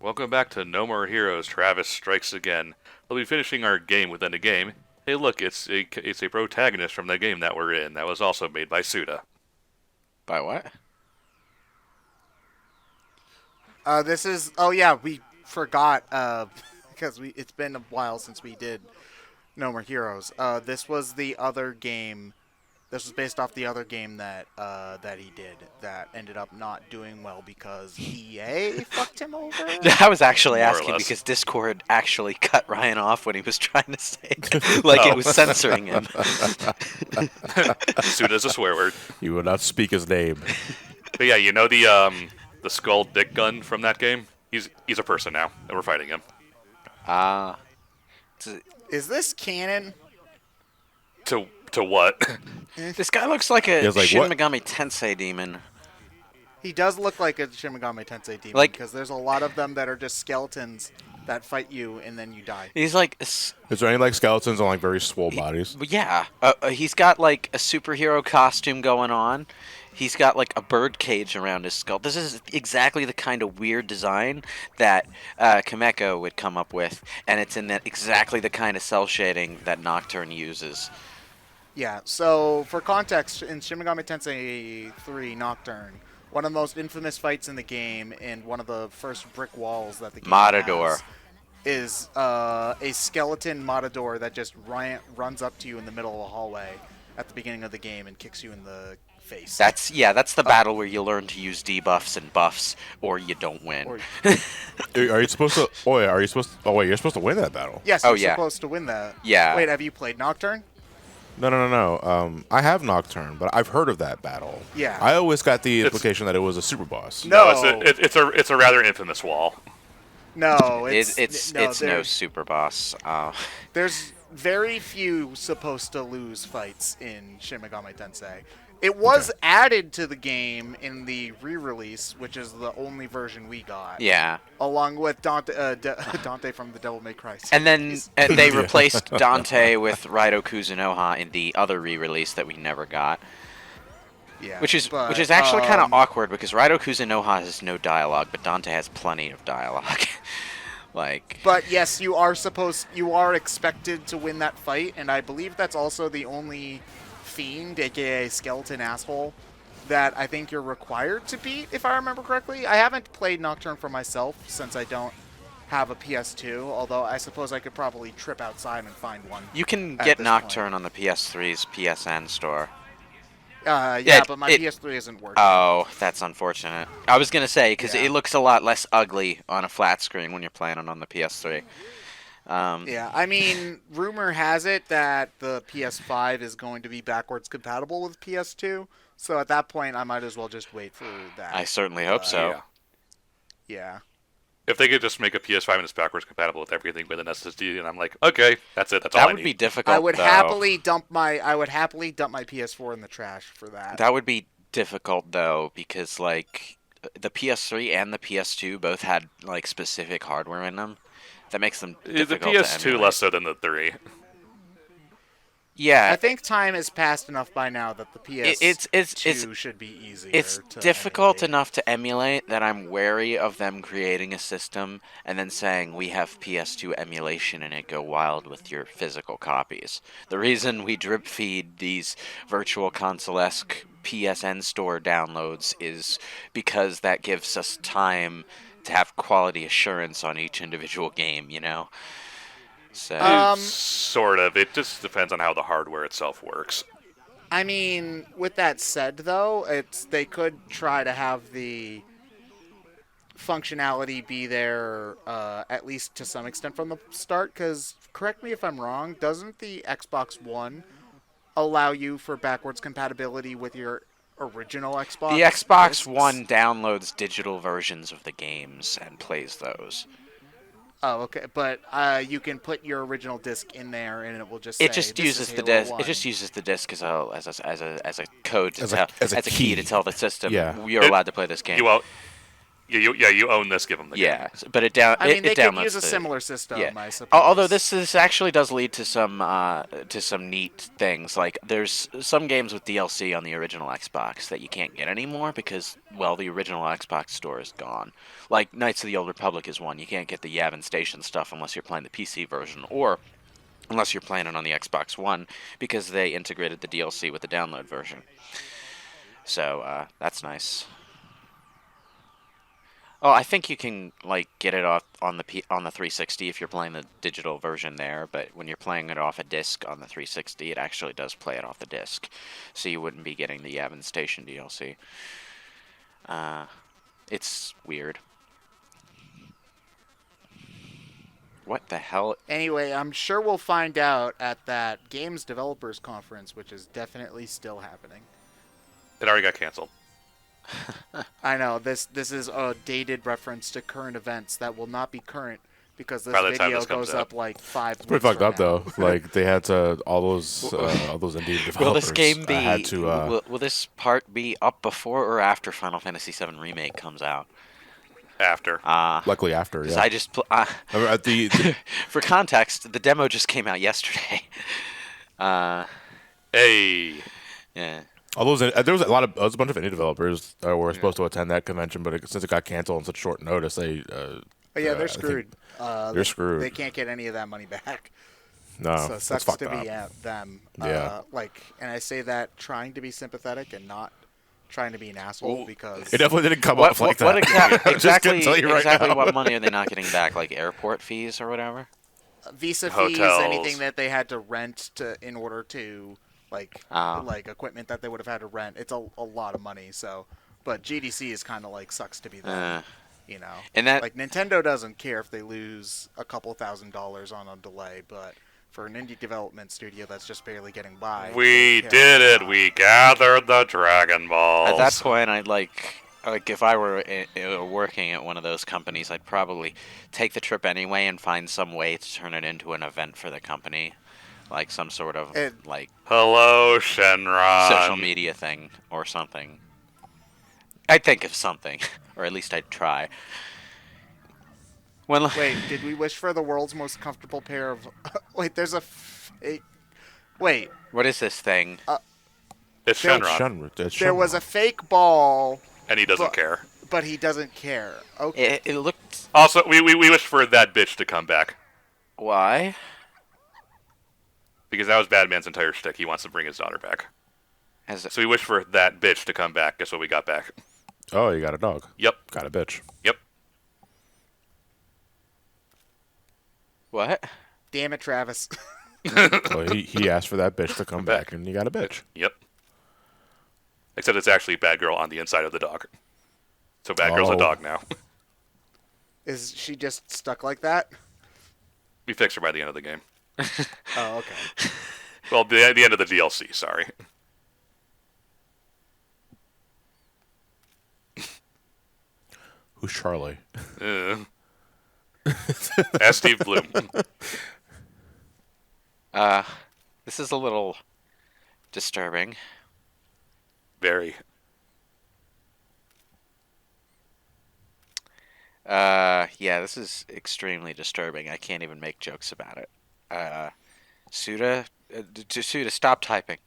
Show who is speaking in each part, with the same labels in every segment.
Speaker 1: Welcome back to No More Heroes. Travis strikes again. We'll be finishing our game within a game. Hey, look, it's a protagonist from the game that we're in. That was also made by Suda.
Speaker 2: By what?
Speaker 3: This is. Oh yeah, we forgot because it's been a while since we did No More Heroes. This was the other game. This was based off the other game that he did that ended up not doing well because EA fucked him over.
Speaker 2: I was actually
Speaker 1: More or
Speaker 2: asking
Speaker 1: less.
Speaker 2: because Discord actually cut Ryan off when he was trying to say it. Like it was censoring him.
Speaker 1: Suda's a swear word.
Speaker 4: You will not speak his name.
Speaker 1: But yeah, you know the skull dick gun from that game? He's a person now, and we're fighting him.
Speaker 2: Ah.
Speaker 3: Is this canon?
Speaker 1: To what?
Speaker 2: This guy looks like a
Speaker 4: He was like,
Speaker 2: Shin
Speaker 4: what?
Speaker 2: Megami Tensei demon.
Speaker 3: He does look like a Shin Megami Tensei demon because there's a lot of them that are just skeletons that fight you and then you die.
Speaker 2: He's like,
Speaker 4: Is there any like skeletons on like very swole bodies?
Speaker 2: yeah. He's got like a superhero costume going on. He's got like a bird cage around his skull. This is exactly the kind of weird design that Kameko would come up with, and it's in exactly the kind of cell shading that Nocturne uses.
Speaker 3: Yeah, so for context, in Shin Megami Tensei 3 Nocturne, one of the most infamous fights in the game and one of the first brick walls that the game
Speaker 2: Matador.
Speaker 3: has is a skeleton Matador that just runs up to you in the middle of a hallway at the beginning of the game and kicks you in the face.
Speaker 2: That's the battle where you learn to use debuffs and buffs, or you don't win.
Speaker 3: Or-
Speaker 4: Are you supposed to? Oh yeah. Are you supposed? Oh wait, you're supposed to win that battle.
Speaker 3: Yes,
Speaker 2: Oh,
Speaker 3: you're
Speaker 2: yeah.
Speaker 3: supposed to win that.
Speaker 2: Yeah.
Speaker 3: Wait, have you played Nocturne?
Speaker 4: No. I have Nocturne, but I've heard of that battle.
Speaker 3: Yeah.
Speaker 4: I always got the implication that it was a super boss.
Speaker 3: No.
Speaker 1: It's a rather infamous wall.
Speaker 3: No,
Speaker 2: It's no
Speaker 3: there's-
Speaker 2: super boss.
Speaker 3: There's very few supposed to lose fights in Shin Megami Tensei. It was added to the game in the re-release, which is the only version we got.
Speaker 2: Yeah.
Speaker 3: Along with Dante from the Devil May Cry series.
Speaker 2: And then they replaced Dante with Raido Kuzunoha in the other re-release that we never got.
Speaker 3: Yeah,
Speaker 2: Which is
Speaker 3: but,
Speaker 2: actually kind of awkward because Raido Kuzunoha has no dialogue, but Dante has plenty of dialogue. Like.
Speaker 3: But yes, you are expected to win that fight, and I believe that's also the only fiend, aka skeleton asshole, that I think you're required to beat, if I remember correctly. I haven't played Nocturne for myself since I don't have a PS2, although I suppose I could probably trip outside and find one.
Speaker 2: You can
Speaker 3: at
Speaker 2: get
Speaker 3: this
Speaker 2: Nocturne on the PS3's PSN store.
Speaker 3: Yeah, but my PS3 isn't working.
Speaker 2: Oh, that's unfortunate. I was gonna say because
Speaker 3: Yeah.
Speaker 2: it looks a lot less ugly on a flat screen when you're playing it on the PS3.
Speaker 3: Yeah, I mean, rumor has it that the PS5 is going to be backwards compatible with PS2, so at that point I might as well just wait for that.
Speaker 2: I certainly hope so.
Speaker 1: Yeah.
Speaker 3: Yeah.
Speaker 1: If they could just make a PS5 and it's backwards compatible with everything with an SSD, and I'm like, okay, that's it. That's all
Speaker 2: That
Speaker 1: I
Speaker 2: would
Speaker 1: need.
Speaker 2: be difficult.
Speaker 3: I would
Speaker 2: though.
Speaker 3: happily dump my PS4 in the trash for that.
Speaker 2: That would be difficult though because like the PS3 and the PS2 both had like specific hardware in them. That makes them
Speaker 1: The
Speaker 2: difficult to
Speaker 1: PS2
Speaker 2: emulate.
Speaker 1: less so than the 3.
Speaker 2: Yeah,
Speaker 3: I think time has passed enough by now that the PS2
Speaker 2: it's
Speaker 3: should be easier.
Speaker 2: It's
Speaker 3: to
Speaker 2: difficult
Speaker 3: emulate.
Speaker 2: enough to emulate that I'm wary of them creating a system and then saying we have PS2 emulation in it, go wild with your physical copies. The reason we drip feed these virtual console-esque PSN store downloads is because that gives us time to have quality assurance on each individual game, you know? So
Speaker 1: Sort of. It just depends on how the hardware itself works.
Speaker 3: I mean, with that said, though, they could try to have the functionality be there at least to some extent from the start. Because, correct me if I'm wrong, doesn't the Xbox One allow you for backwards compatibility with your original Xbox?
Speaker 2: the Xbox
Speaker 3: discs?
Speaker 2: One downloads digital versions of the games and plays those.
Speaker 3: Oh, okay, but you can put your original disc in there, and it will just say,
Speaker 2: It just
Speaker 3: "This
Speaker 2: uses
Speaker 3: is
Speaker 2: the
Speaker 3: Halo
Speaker 2: disc.
Speaker 3: 1."
Speaker 2: It just uses the disc as a code to
Speaker 4: As a-
Speaker 2: tell,
Speaker 4: as a
Speaker 2: key to
Speaker 4: key.
Speaker 2: tell the system
Speaker 4: Yeah.
Speaker 2: you're allowed to play this game.
Speaker 1: You You own this. Give them the game.
Speaker 2: Yeah, but it down.
Speaker 3: I mean, they
Speaker 2: it
Speaker 3: could
Speaker 2: downloads
Speaker 3: use a
Speaker 2: the-
Speaker 3: similar system,
Speaker 2: Yeah.
Speaker 3: I suppose.
Speaker 2: Although this actually does lead to some neat things. Like there's some games with DLC on the original Xbox that you can't get anymore because the original Xbox store is gone. Like Knights of the Old Republic is one. You can't get the Yavin Station stuff unless you're playing the PC version or unless you're playing it on the Xbox One because they integrated the DLC with the download version. So that's nice. Oh, I think you can like get it off on the 360 if you're playing the digital version there, but when you're playing it off a disc on the 360, it actually does play it off the disc, so you wouldn't be getting the Yavin Station DLC. It's weird. What the hell?
Speaker 3: Anyway, I'm sure we'll find out at that Games Developers Conference, which is definitely still happening.
Speaker 1: It already got canceled.
Speaker 3: I know, this is a dated reference to current events that will not be current because this
Speaker 1: By the time
Speaker 3: video
Speaker 1: this comes
Speaker 3: goes up like 5
Speaker 4: It's pretty
Speaker 3: weeks
Speaker 4: fucked up
Speaker 3: from now.
Speaker 4: though. Like they had to all those indie developers.
Speaker 2: Will this game be?
Speaker 4: Had to.
Speaker 2: Will this part be up before or after Final Fantasy VII Remake comes out?
Speaker 1: After.
Speaker 4: Luckily after.
Speaker 2: 'Cause
Speaker 4: Yeah.
Speaker 2: I just
Speaker 4: At the
Speaker 2: for context, the demo just came out yesterday.
Speaker 1: Hey.
Speaker 2: Yeah.
Speaker 4: All those, there was a bunch of indie developers that were supposed to attend that convention, but since it got canceled on such short notice, they.
Speaker 3: Oh, yeah, they're
Speaker 4: I think
Speaker 3: screwed.
Speaker 4: they're screwed.
Speaker 3: They can't get any of that money back.
Speaker 4: No,
Speaker 3: So it
Speaker 4: that's
Speaker 3: sucks
Speaker 4: fucked
Speaker 3: to
Speaker 4: up.
Speaker 3: be at them.
Speaker 4: Yeah.
Speaker 3: And I say that trying to be sympathetic and not trying to be an asshole because
Speaker 4: It definitely didn't come
Speaker 2: What,
Speaker 4: off like
Speaker 2: what
Speaker 4: that. I'm just gonna
Speaker 2: exactly?
Speaker 4: tell you right
Speaker 2: Exactly
Speaker 4: now.
Speaker 2: what money are they not getting back? Like airport fees or whatever?
Speaker 3: Visa fees,
Speaker 1: Hotels.
Speaker 3: anything that they had to rent in order to like equipment that they would have had to rent. It's a lot of money. So, but GDC is kind of like sucks to be them. You know,
Speaker 2: And that
Speaker 3: like Nintendo doesn't care if they lose a couple $1,000s on a delay, but for an indie development studio that's just barely getting by,
Speaker 1: We
Speaker 3: they care
Speaker 1: did
Speaker 3: a
Speaker 1: it.
Speaker 3: lot.
Speaker 1: We gathered the Dragon Balls.
Speaker 2: at that point, I'd like if I were working at one of those companies, I'd probably take the trip anyway and find some way to turn it into an event for the company, like some sort of like
Speaker 1: Hello, Shenron.
Speaker 2: social media thing or something. I'd think of something, or at least I'd try.
Speaker 3: Wait, did we wish for the world's most comfortable pair of... Wait, there's a fake... Wait,
Speaker 2: What is this thing?
Speaker 1: It's
Speaker 3: There-
Speaker 1: Shenron,
Speaker 3: there was a fake ball,
Speaker 1: and he doesn't
Speaker 3: but-
Speaker 1: care.
Speaker 3: but he doesn't care. Okay.
Speaker 2: It looked.
Speaker 1: Also, we wish for that bitch to come back.
Speaker 2: Why?
Speaker 1: Because that was Batman's entire shtick. He wants to bring his daughter back.
Speaker 2: Has it,
Speaker 1: So we wish for that bitch to come back. Guess what we got back?
Speaker 4: Oh, you got a dog.
Speaker 1: Yep.
Speaker 4: Got a bitch.
Speaker 1: Yep.
Speaker 2: what?
Speaker 3: Damn it, Travis.
Speaker 4: So he asked for that bitch to come back, and you got a bitch.
Speaker 1: Yep. Except it's actually Batgirl on the inside of the dog. So Batgirl's a
Speaker 4: Oh.
Speaker 1: dog now.
Speaker 3: Is she just stuck like that?
Speaker 1: We fixed her by the end of the game.
Speaker 3: Oh, okay.
Speaker 1: Well, the end of the DLC, sorry.
Speaker 4: Who's Charlie?
Speaker 1: As Steve Bloom.
Speaker 2: This is a little disturbing.
Speaker 1: Very.
Speaker 2: Yeah, this is extremely disturbing. I can't even make jokes about it. Suda, stop typing.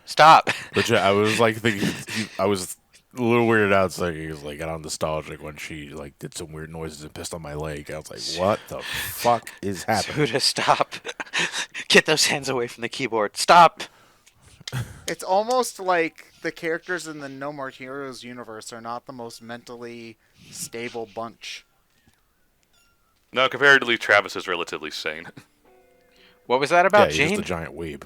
Speaker 2: Stop.
Speaker 4: Legit, I was like thinking, I was a little weirded out. It's like he was like, got on nostalgic when she like did some weird noises and pissed on my leg. I was like, what the fuck is happening?
Speaker 2: Suda, stop. Get those hands away from the keyboard. Stop.
Speaker 3: It's almost like the characters in the No More Heroes universe are not the most mentally stable bunch.
Speaker 1: No, comparatively, Travis is relatively sane.
Speaker 2: What was that
Speaker 4: Yeah,
Speaker 2: about,
Speaker 4: he's
Speaker 2: Gene?
Speaker 4: just a giant weeb.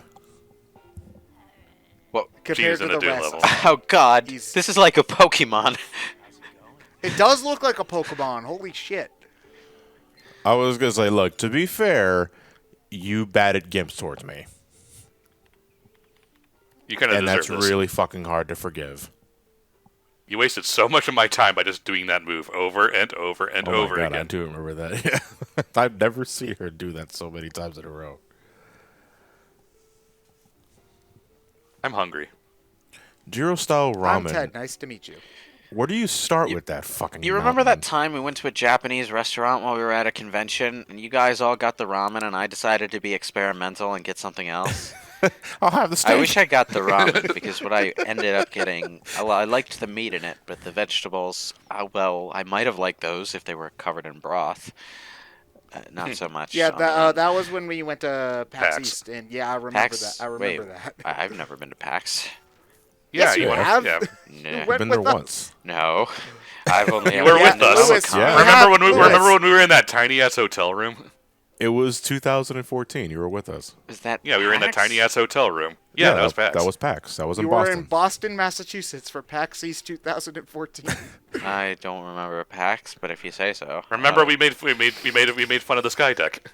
Speaker 2: What?
Speaker 3: Compared
Speaker 1: Gene's in
Speaker 3: to
Speaker 1: a
Speaker 3: the
Speaker 1: dude
Speaker 3: rest.
Speaker 1: level.
Speaker 2: Oh God,
Speaker 3: He's-
Speaker 2: this is like a Pokemon.
Speaker 3: It does look like a Pokemon. Holy shit.
Speaker 4: I was gonna say, look, to be fair, you batted gimps towards me,
Speaker 1: You kind of
Speaker 4: and
Speaker 1: deserve
Speaker 4: that's
Speaker 1: this.
Speaker 4: really fucking hard to forgive.
Speaker 1: You wasted so much of my time by just doing that move over and over and
Speaker 4: Oh
Speaker 1: over
Speaker 4: my God, I
Speaker 1: again.
Speaker 4: do remember that. Yeah, I've never seen her do that so many times in a row.
Speaker 1: I'm hungry.
Speaker 4: Jiro style
Speaker 3: I'm
Speaker 4: ramen.
Speaker 3: Ted. Nice to meet you.
Speaker 4: Where do you start with that fucking?
Speaker 2: You remember that
Speaker 4: mountain?
Speaker 2: time we went to a Japanese restaurant while we were at a convention, and you guys all got the ramen, and I decided to be experimental and get something else?
Speaker 4: I'll have the steak.
Speaker 2: I wish I got the ramen, because what I ended up getting, I liked the meat in it, but the vegetables, well, I might have liked those if they were covered in broth. Not so much.
Speaker 3: Yeah,
Speaker 2: on
Speaker 3: that was when we went to PAX
Speaker 1: PAX.
Speaker 3: East, and yeah, I remember
Speaker 2: PAX?
Speaker 3: that. I remember
Speaker 2: Wait,
Speaker 3: that.
Speaker 2: I've never been to PAX.
Speaker 3: Yes, you
Speaker 1: went-
Speaker 3: have.
Speaker 1: Yeah.
Speaker 2: No.
Speaker 3: went
Speaker 4: Been there
Speaker 3: with us.
Speaker 4: once.
Speaker 2: No. I've only
Speaker 1: You
Speaker 2: ever
Speaker 1: were
Speaker 2: been
Speaker 1: with
Speaker 2: to
Speaker 1: us.
Speaker 3: Lewis,
Speaker 2: Comic-Con.
Speaker 3: you
Speaker 1: Remember
Speaker 3: have
Speaker 1: when we
Speaker 3: Lewis.
Speaker 1: remember when we were in that tiny ass hotel room?
Speaker 4: It was 2014. You were with us.
Speaker 2: Is that
Speaker 1: Yeah, we were in that
Speaker 2: PAX?
Speaker 1: tiny ass hotel room. Yeah, that was PAX.
Speaker 4: That was PAX. That was in
Speaker 3: You
Speaker 4: Boston.
Speaker 3: were in Boston, Massachusetts for PAX East 2014.
Speaker 2: I don't remember PAX, but if you say so.
Speaker 1: Remember we made fun of the sky deck.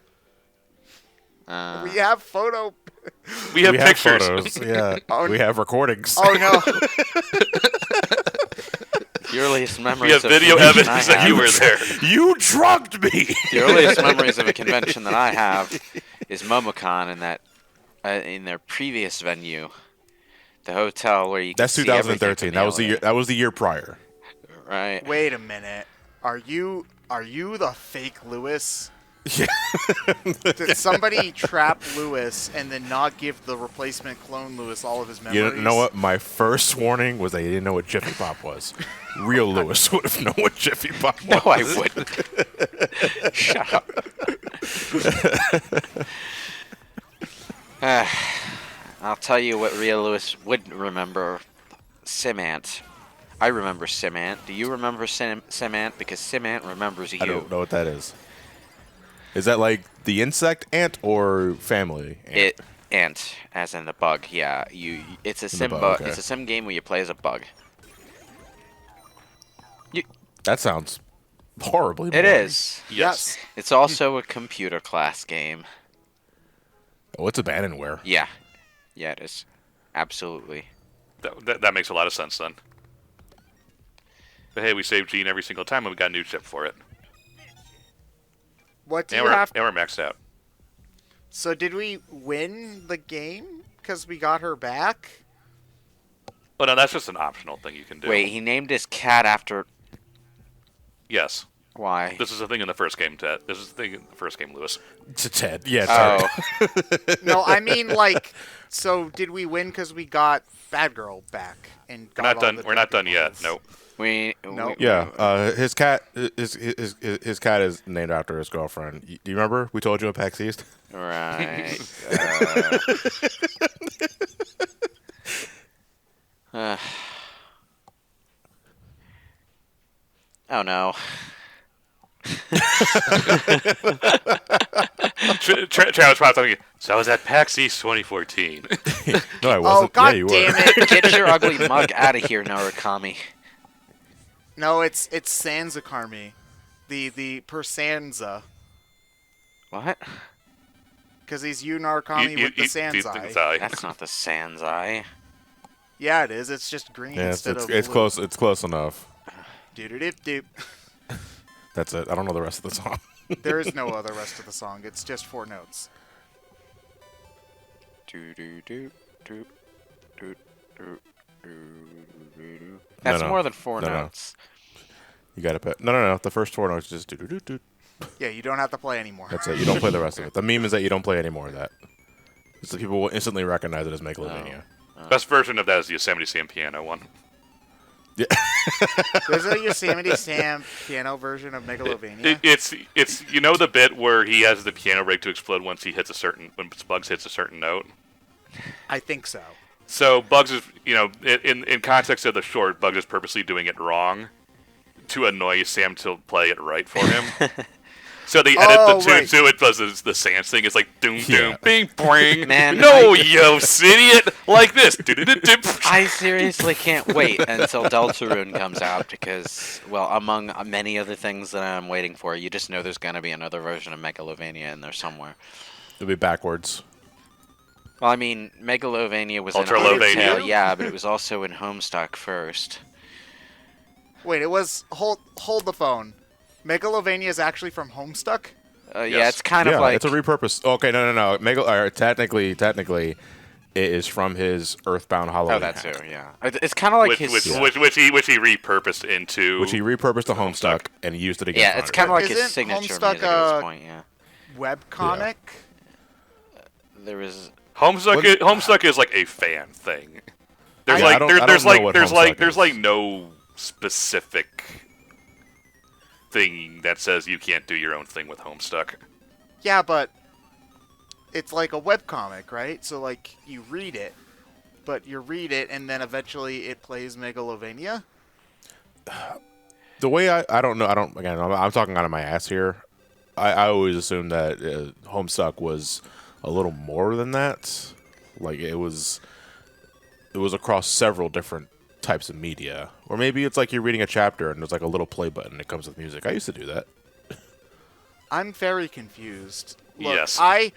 Speaker 2: Uh,
Speaker 3: We have photo.
Speaker 1: We have
Speaker 4: we
Speaker 1: pictures.
Speaker 4: have photos. Yeah,
Speaker 3: Oh,
Speaker 4: we have recordings.
Speaker 3: Oh no!
Speaker 2: the earliest memories
Speaker 1: We have
Speaker 2: of
Speaker 1: video
Speaker 2: convention
Speaker 1: evidence
Speaker 2: I
Speaker 1: that you
Speaker 2: have-
Speaker 1: were there.
Speaker 4: You drugged me.
Speaker 2: The earliest memories of a convention that I have is MomoCon in that in their previous venue, the hotel where you.
Speaker 4: That's
Speaker 2: could see everything
Speaker 4: 2013.
Speaker 2: from
Speaker 4: That was the year.
Speaker 2: alien.
Speaker 4: That was the year prior.
Speaker 2: Right.
Speaker 3: Wait a minute. Are you the fake Lewis?
Speaker 4: Yeah.
Speaker 3: Did somebody trap Lewis and then not give the replacement clone Lewis all of his memories?
Speaker 4: You know what? My first warning was that you didn't know what Jiffy Pop was. Real Lewis would have known what Jiffy Pop
Speaker 2: No,
Speaker 4: was.
Speaker 2: I wouldn't. Shut up. I'll tell you what real Lewis wouldn't remember. Simant. I remember Simant. Do you remember Simant? Because Simant remembers you.
Speaker 4: I don't know what that is. Is that like the insect ant or family ant?
Speaker 2: Ant, as in the bug. Yeah, It's a sim.
Speaker 4: bug, okay.
Speaker 2: It's a sim game where you play as a bug.
Speaker 4: That sounds horribly
Speaker 2: It
Speaker 4: boring.
Speaker 2: is.
Speaker 3: Yes.
Speaker 2: It's also a computer class game.
Speaker 4: Oh, it's abandonware.
Speaker 2: Yeah. Yeah, it is. Absolutely.
Speaker 1: That makes a lot of sense then. But hey, we saved Gene every single time and we got a new chip for it.
Speaker 3: What do
Speaker 1: And
Speaker 3: you have?
Speaker 1: we're maxed out.
Speaker 3: So did we win the game because we got her back?
Speaker 1: But no, that's just an optional thing you can do.
Speaker 2: Wait, he named his cat after.
Speaker 1: Yes.
Speaker 2: Why?
Speaker 1: This is a thing in the first game, Ted. This is the thing in the first game, Lewis.
Speaker 4: To Ted. Yeah, sorry.
Speaker 2: Oh.
Speaker 3: No, I mean like. So did we win because we got Bad Girl back and
Speaker 1: We're
Speaker 3: got
Speaker 1: not
Speaker 3: all
Speaker 1: done.
Speaker 3: the
Speaker 1: We're not done yet.
Speaker 3: Pokemon's?
Speaker 1: Nope.
Speaker 3: Nope.
Speaker 4: Yeah, his cat his cat is named after his girlfriend. Do you remember? We told you at PAX East.
Speaker 2: Right. Oh no.
Speaker 1: Travis Potts talking. So I was at PAX East 2014.
Speaker 4: No, I
Speaker 3: Oh
Speaker 4: wasn't.
Speaker 3: god
Speaker 4: yeah, you
Speaker 3: damn
Speaker 4: were.
Speaker 3: it!
Speaker 2: Get your ugly mug out of here, Narukami.
Speaker 3: No, it's Sanzakarmi, the Persanza,
Speaker 2: What?
Speaker 3: because he's Yu Narukami with the Sansai.
Speaker 2: That's not the Sansai.
Speaker 3: Yeah, it is. It's just green
Speaker 4: Yeah,
Speaker 3: instead of
Speaker 4: it's
Speaker 3: blue.
Speaker 4: close. It's close enough.
Speaker 3: Doop-a-doop-doop.
Speaker 4: That's it. I don't know the rest of the song.
Speaker 3: There is no other rest of the song. It's just 4 notes.
Speaker 2: That's
Speaker 4: no.
Speaker 2: more than 4
Speaker 4: No, no.
Speaker 2: notes.
Speaker 4: You gotta put. No. The first 4 notes just do do do do.
Speaker 3: Yeah, you don't have to play anymore.
Speaker 4: That's it. You don't play the rest of it. The meme is that you don't play any more of that. So people will instantly recognize it as Megalovania.
Speaker 1: Best version of that is the Yosemite Sam piano one.
Speaker 3: There's a Yosemite Sam piano version of Megalovania.
Speaker 1: It's you know the bit where he has the piano rig to explode once he hits a certain when Bugs hits a certain note.
Speaker 3: I think so.
Speaker 1: So Bugs is in context of the short, Bugs is purposely doing it wrong to annoy Sam to play it right for him. So they edit the tune
Speaker 3: right.
Speaker 1: to it because the Sans thing is like doom
Speaker 4: Yeah.
Speaker 1: doom bing boing.
Speaker 2: Man,
Speaker 1: no, yo, idiot, like this.
Speaker 2: I seriously can't wait until Deltarune comes out because, well, among many other things that I'm waiting for, you just know there's going to be another version of Megalovania in there somewhere.
Speaker 4: It'll be backwards.
Speaker 2: Well, I mean, Megalovania was
Speaker 1: Ultralovania?
Speaker 2: in Undertale, yeah, but it was also in Homestuck first.
Speaker 3: Wait, it was hold the phone. Megalovania is actually from Homestuck?
Speaker 2: Yeah,
Speaker 1: Yes.
Speaker 2: it's kind
Speaker 4: Yeah,
Speaker 2: of like...
Speaker 4: it's a repurpose. Okay, no. Technically, It is from his Earthbound Halloween
Speaker 2: Oh, that
Speaker 4: hack,
Speaker 2: too. Yeah, it's kind of like
Speaker 1: which,
Speaker 2: his.
Speaker 1: which, which he repurposed into.
Speaker 4: which he repurposed to Homestuck and used it against.
Speaker 2: Yeah, it's kind of like his
Speaker 3: Isn't
Speaker 2: signature
Speaker 3: Homestuck
Speaker 2: music at this point. Yeah.
Speaker 3: Webcomic?
Speaker 2: There was.
Speaker 1: Homestuck is like a fan thing. There's
Speaker 4: Yeah,
Speaker 1: like
Speaker 4: I don't know
Speaker 1: there's
Speaker 4: what Homestuck
Speaker 1: there's
Speaker 4: is.
Speaker 1: like no specific thing that says you can't do your own thing with Homestuck.
Speaker 3: Yeah, but it's like a webcomic, right? So, like, you read it, but you read it, and then eventually it plays Megalovania?
Speaker 4: The way I don't know, again, I'm talking out of my ass here. I always assumed that Homestuck was a little more than that. Like, it was across several different types of media. Or maybe it's like you're reading a chapter and there's like a little play button that comes with music. I used to do that.
Speaker 3: I'm very confused. Look,
Speaker 1: Yes.
Speaker 3: I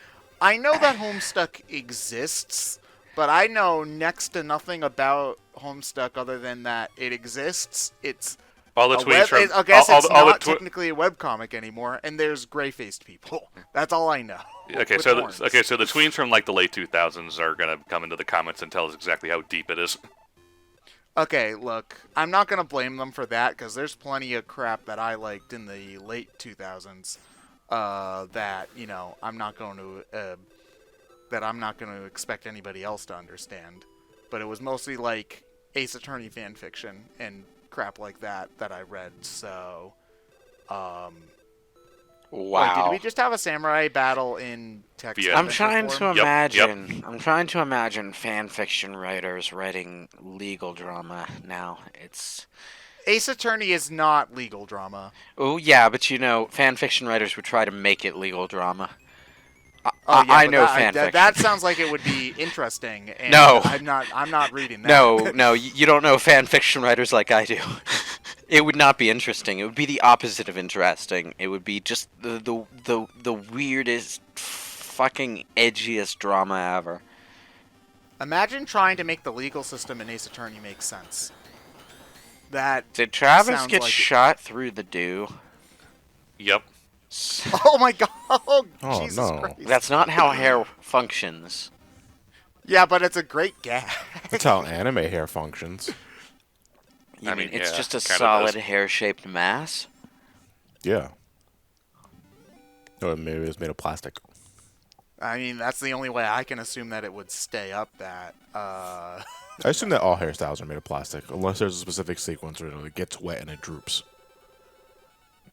Speaker 3: know that Homestuck exists, but I know next to nothing about Homestuck other than that it exists. It's
Speaker 1: All the
Speaker 3: a
Speaker 1: tweets
Speaker 3: web,
Speaker 1: from
Speaker 3: I guess
Speaker 1: all
Speaker 3: it's
Speaker 1: the
Speaker 3: not
Speaker 1: twi-
Speaker 3: technically a webcomic anymore, and there's gray-faced people. That's all I know.
Speaker 1: Okay,
Speaker 3: With
Speaker 1: so
Speaker 3: horns.
Speaker 1: the tweets from like the late 2000s are gonna come into the comments and tell us exactly how deep it is.
Speaker 3: Okay, look, I'm not gonna blame them for that because there's plenty of crap that I liked in the late 2000s that I'm not going to expect anybody else to understand. But it was mostly like Ace Attorney fan fiction and crap like that I read. So,
Speaker 2: Wow.
Speaker 3: Wait, did we just have a samurai battle in text?
Speaker 1: Yeah.
Speaker 2: I'm trying to
Speaker 1: Yep,
Speaker 2: imagine. I'm trying to imagine fan fiction writers writing legal drama now. It's.
Speaker 3: Ace Attorney is not legal drama.
Speaker 2: Oh yeah, but fan fiction writers would try to make it legal drama.
Speaker 3: Oh, yeah,
Speaker 2: I
Speaker 3: but
Speaker 2: know fan fiction.
Speaker 3: That sounds like it would be interesting. And
Speaker 2: No.
Speaker 3: I'm not reading that.
Speaker 2: No, you don't know fan fiction writers like I do. It would not be interesting. It would be the opposite of interesting. It would be just the weirdest, fucking edgiest drama ever.
Speaker 3: Imagine trying to make the legal system in Ace Attorney make sense. That
Speaker 2: Did Travis
Speaker 3: sounds
Speaker 2: get
Speaker 3: like it.
Speaker 2: shot through the dew?
Speaker 1: Yep.
Speaker 3: Oh my god! Oh,
Speaker 4: Oh,
Speaker 3: Jesus
Speaker 4: no.
Speaker 3: Christ!
Speaker 2: That's not how hair functions.
Speaker 3: Yeah, but it's a great gag.
Speaker 4: That's how anime hair functions.
Speaker 2: You
Speaker 1: I
Speaker 2: mean
Speaker 1: mean,
Speaker 2: it's
Speaker 1: yeah,
Speaker 2: just a
Speaker 1: kinda
Speaker 2: solid
Speaker 1: does.
Speaker 2: hair-shaped mass?
Speaker 4: Yeah. Or maybe it's made of plastic.
Speaker 3: I mean, that's the only way I can assume that it would stay up. That.
Speaker 4: I assume that all hairstyles are made of plastic, unless there's a specific sequence where it gets wet and it droops.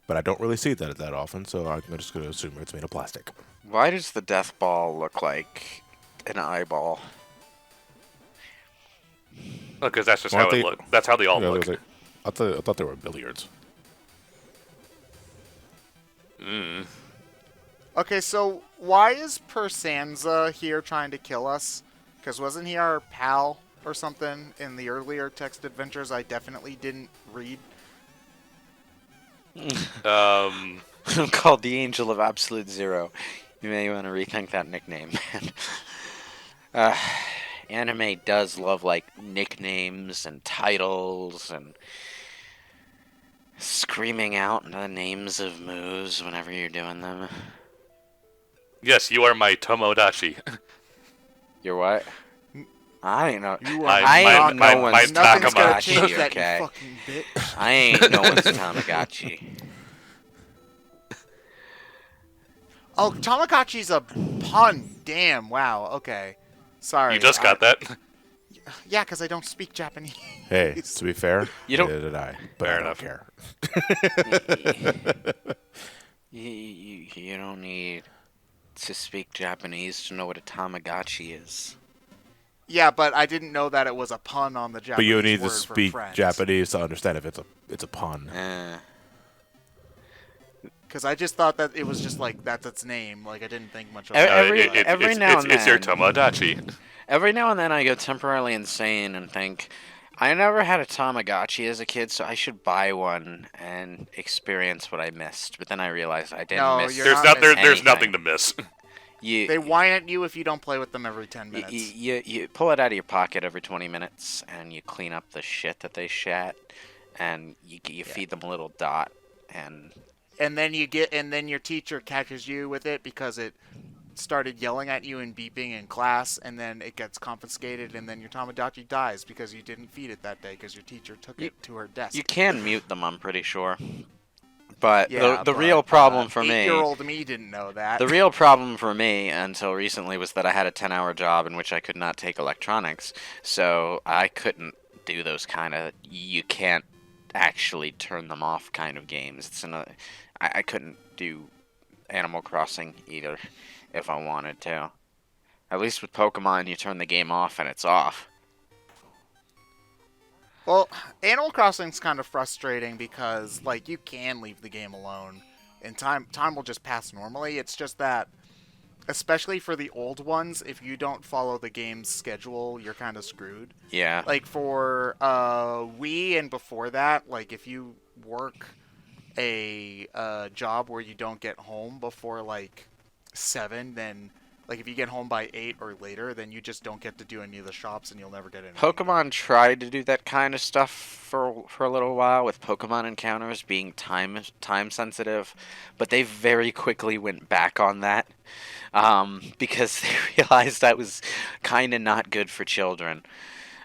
Speaker 4: But I don't really see that often, so I'm just going to assume it's made of plastic.
Speaker 2: Why does the death ball look like an eyeball?
Speaker 1: Because that's just
Speaker 4: Well,
Speaker 1: how
Speaker 4: they-
Speaker 1: it look. That's how they all
Speaker 4: Yeah,
Speaker 1: look.
Speaker 4: I thought they were billiards.
Speaker 3: Okay, so why is Persanza here trying to kill us? Because wasn't he our pal or something in the earlier text adventures I definitely didn't read?
Speaker 1: Um,
Speaker 2: Called the Angel of Absolute Zero. You may want to rethink that nickname, man. Anime does love, like, nicknames and titles and screaming out the names of moves whenever you're doing them.
Speaker 1: yes, you are my Tomodachi.
Speaker 2: You're what? I ain't know.
Speaker 3: You
Speaker 1: My-
Speaker 2: I
Speaker 1: my-
Speaker 2: ain't
Speaker 1: my-
Speaker 2: no
Speaker 1: my
Speaker 2: one's
Speaker 3: Nothing's gonna
Speaker 1: Tamagotchi,
Speaker 3: change that,
Speaker 2: okay?
Speaker 3: you fucking bitch.
Speaker 2: I ain't no one's Tamagotchi.
Speaker 3: Oh, Tamagotchi's a pun. Damn, wow, okay. Sorry.
Speaker 1: You just got that.
Speaker 3: Yeah, because I don't speak Japanese.
Speaker 4: Hey, to be fair,
Speaker 2: You don't-
Speaker 4: neither did I. But
Speaker 1: Fair
Speaker 4: I
Speaker 1: enough.
Speaker 4: don't care.
Speaker 2: You don't need to speak Japanese to know what a Tamagotchi is.
Speaker 3: Yeah, but I didn't know that it was a pun on the Japanese
Speaker 4: But you need to
Speaker 3: word for
Speaker 4: speak
Speaker 3: friends.
Speaker 4: Japanese to understand if it's a pun.
Speaker 3: Because I just thought that it was just like, that's its name. Like, I didn't think much of
Speaker 2: Every-
Speaker 3: it.
Speaker 2: every now and
Speaker 1: it's your
Speaker 2: then.
Speaker 1: Tomodachi.
Speaker 2: Every now and then I go temporarily insane and think, I never had a Tamagotchi as a kid, so I should buy one and experience what I missed. But then I realized I didn't
Speaker 3: No,
Speaker 2: miss
Speaker 3: you're
Speaker 1: There's
Speaker 3: not
Speaker 1: not there's
Speaker 2: anything.
Speaker 1: nothing to miss.
Speaker 2: You,
Speaker 3: They whine at you if you don't play with them every 10 minutes.
Speaker 2: you pull it out of your pocket every 20 minutes, and you clean up the shit that they shat, and you feed them a little dot, and
Speaker 3: And then your teacher catches you with it because it started yelling at you and beeping in class, and then it gets confiscated, and then your Tamagotchi dies because you didn't feed it that day because your teacher took it to her desk.
Speaker 2: You can mute them, I'm pretty sure. But
Speaker 3: Yeah,
Speaker 2: the real problem for me...
Speaker 3: 8-year-old me didn't know that.
Speaker 2: The real problem for me until recently was that I had a 10-hour job in which I could not take electronics, so I couldn't do those kind of... You can't actually turn them off kind of games. I couldn't do Animal Crossing either if I wanted to. At least with Pokemon, you turn the game off and it's off.
Speaker 3: Well, Animal Crossing's kind of frustrating because, like, you can leave the game alone, and time will just pass normally. It's just that, especially for the old ones, if you don't follow the game's schedule, you're kind of screwed.
Speaker 2: Yeah.
Speaker 3: Like, for Wii and before that, like, if you work a job where you don't get home before, like, 7, then... Like, if you get home by 8 or later, then you just don't get to do any of the shops, and you'll never get in.
Speaker 2: Pokemon tried to do that kind of stuff for a little while, with Pokemon encounters being time sensitive, but they very quickly went back on that, because they realized that was kind of not good for children.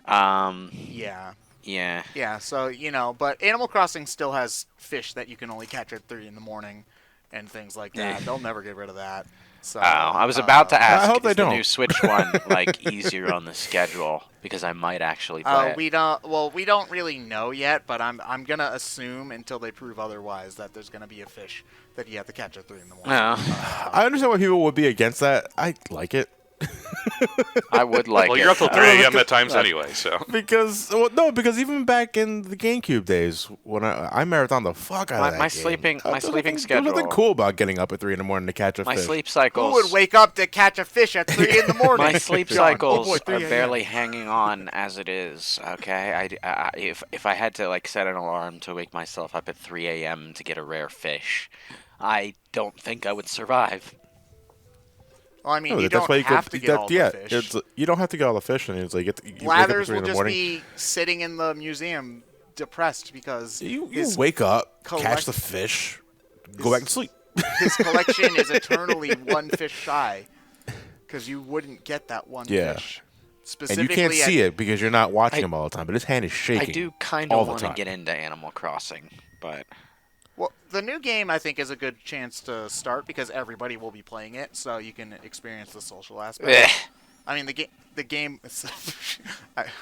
Speaker 3: Yeah.
Speaker 2: Yeah.
Speaker 3: Yeah, so, you know, but Animal Crossing still has fish that you can only catch at 3 in the morning and things like that. They'll never get rid of that. So,
Speaker 2: I was about to ask,
Speaker 4: I hope they
Speaker 2: is the
Speaker 4: don't.
Speaker 2: new Switch one, like, easier on the schedule? Because I might actually play it.
Speaker 3: we don't really know yet, but I'm gonna assume until they prove otherwise that there's gonna be a fish that you have to catch at 3 in the morning.
Speaker 4: I understand why people would be against that. I like it.
Speaker 2: I would like
Speaker 1: Well,
Speaker 2: it.
Speaker 1: you're up till 3 a.m. at times anyway, so.
Speaker 4: Because even back in the GameCube days, when I marathoned the fuck out of that
Speaker 2: My
Speaker 4: game.
Speaker 2: sleeping
Speaker 4: There's
Speaker 2: schedule.
Speaker 4: nothing cool about getting up at 3 in the morning to catch a
Speaker 2: My
Speaker 4: fish.
Speaker 2: sleep
Speaker 3: Who
Speaker 2: cycles.
Speaker 3: would wake up to catch a fish at 3 in the morning?
Speaker 2: My sleep
Speaker 3: John.
Speaker 2: cycles
Speaker 3: Oh boy, 3
Speaker 2: are
Speaker 3: a.m.
Speaker 2: barely hanging on as it is. Okay, if I had to like set an alarm to wake myself up at 3 a.m. to get a rare fish, I don't think I would survive.
Speaker 3: Well, I mean,
Speaker 4: No,
Speaker 3: you
Speaker 4: that's
Speaker 3: don't
Speaker 4: why you
Speaker 3: have
Speaker 4: could,
Speaker 3: to get all the fish.
Speaker 4: you don't have to get all the fish, and it's like you wake up at
Speaker 3: Blathers
Speaker 4: 3
Speaker 3: will
Speaker 4: in the
Speaker 3: just
Speaker 4: morning.
Speaker 3: be sitting in the museum depressed because
Speaker 4: You
Speaker 3: his,
Speaker 4: wake up, catch
Speaker 3: collect-
Speaker 4: the fish, go back to sleep.
Speaker 3: his collection is eternally one fish shy because you wouldn't get that one
Speaker 4: Yeah.
Speaker 3: fish.
Speaker 4: And
Speaker 3: Specifically
Speaker 4: you can't see it because you're not watching him all the time, but his hand is shaking.
Speaker 2: I do kind
Speaker 4: all
Speaker 2: of
Speaker 4: the
Speaker 2: want to
Speaker 4: time.
Speaker 2: get into Animal Crossing, but
Speaker 3: Well, the new game I think is a good chance to start because everybody will be playing it, so you can experience the social aspect.
Speaker 2: eh.
Speaker 3: I mean, the game.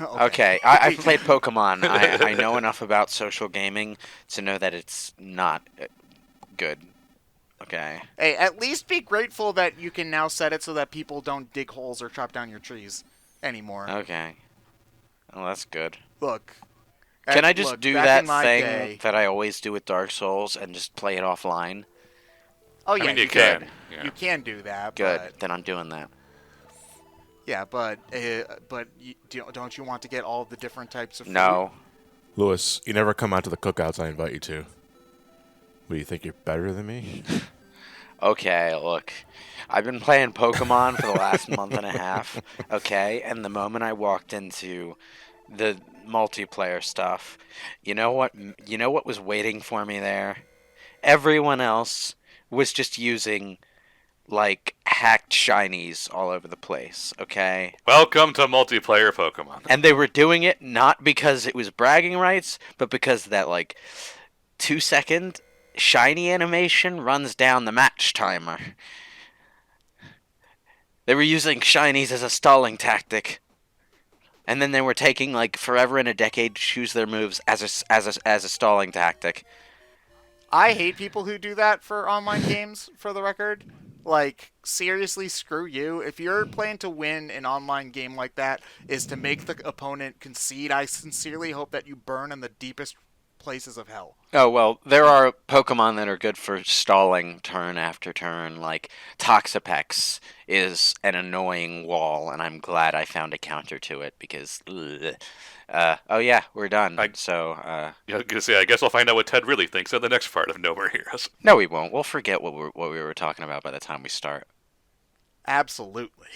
Speaker 2: Okay, I've played Pokemon. I know enough about social gaming to know that it's not good. Okay.
Speaker 3: Hey, at least be grateful that you can now set it so that people don't dig holes or chop down your trees anymore.
Speaker 2: Okay. Well, that's good.
Speaker 3: Look.
Speaker 2: Can I just
Speaker 3: look,
Speaker 2: do
Speaker 3: back
Speaker 2: that
Speaker 3: in my
Speaker 2: thing
Speaker 3: day-
Speaker 2: that I always do with Dark Souls and just play it offline?
Speaker 3: Oh yeah,
Speaker 1: I mean, you
Speaker 3: can.
Speaker 1: can. Yeah.
Speaker 3: You can do that.
Speaker 2: Good.
Speaker 3: But,
Speaker 2: Then I'm doing that.
Speaker 3: yeah, but don't you want to get all the different types of food?
Speaker 2: No.
Speaker 4: Lewis, you never come out to the cookouts I invite you to. What, do you think you're better than me?
Speaker 2: Okay, look. I've been playing Pokemon for the last month and a half, okay? And the moment I walked into the multiplayer stuff, you know what was waiting for me there? Everyone else was just using like hacked shinies all over the place, okay?
Speaker 1: Welcome to multiplayer Pokemon.
Speaker 2: And they were doing it not because it was bragging rights, but because that like 2-second shiny animation runs down the match timer. They were using shinies as a stalling tactic. And then they were taking like forever and a decade to choose their moves as a stalling tactic.
Speaker 3: I hate people who do that for online games, for the record. Like, seriously, screw you. If your plan to win an online game like that is to make the opponent concede, I sincerely hope that you burn in the deepest places of hell.
Speaker 2: Oh, well, there are Pokemon that are good for stalling turn after turn, like Toxapex is an annoying wall, and I'm glad I found a counter to it, because, oh yeah, we're done,
Speaker 1: Yeah, I was gonna say, I guess we'll find out what Ted really thinks of the next part of No More Heroes.
Speaker 2: No, we won't. We'll forget what we were talking about by the time we start.
Speaker 3: Absolutely.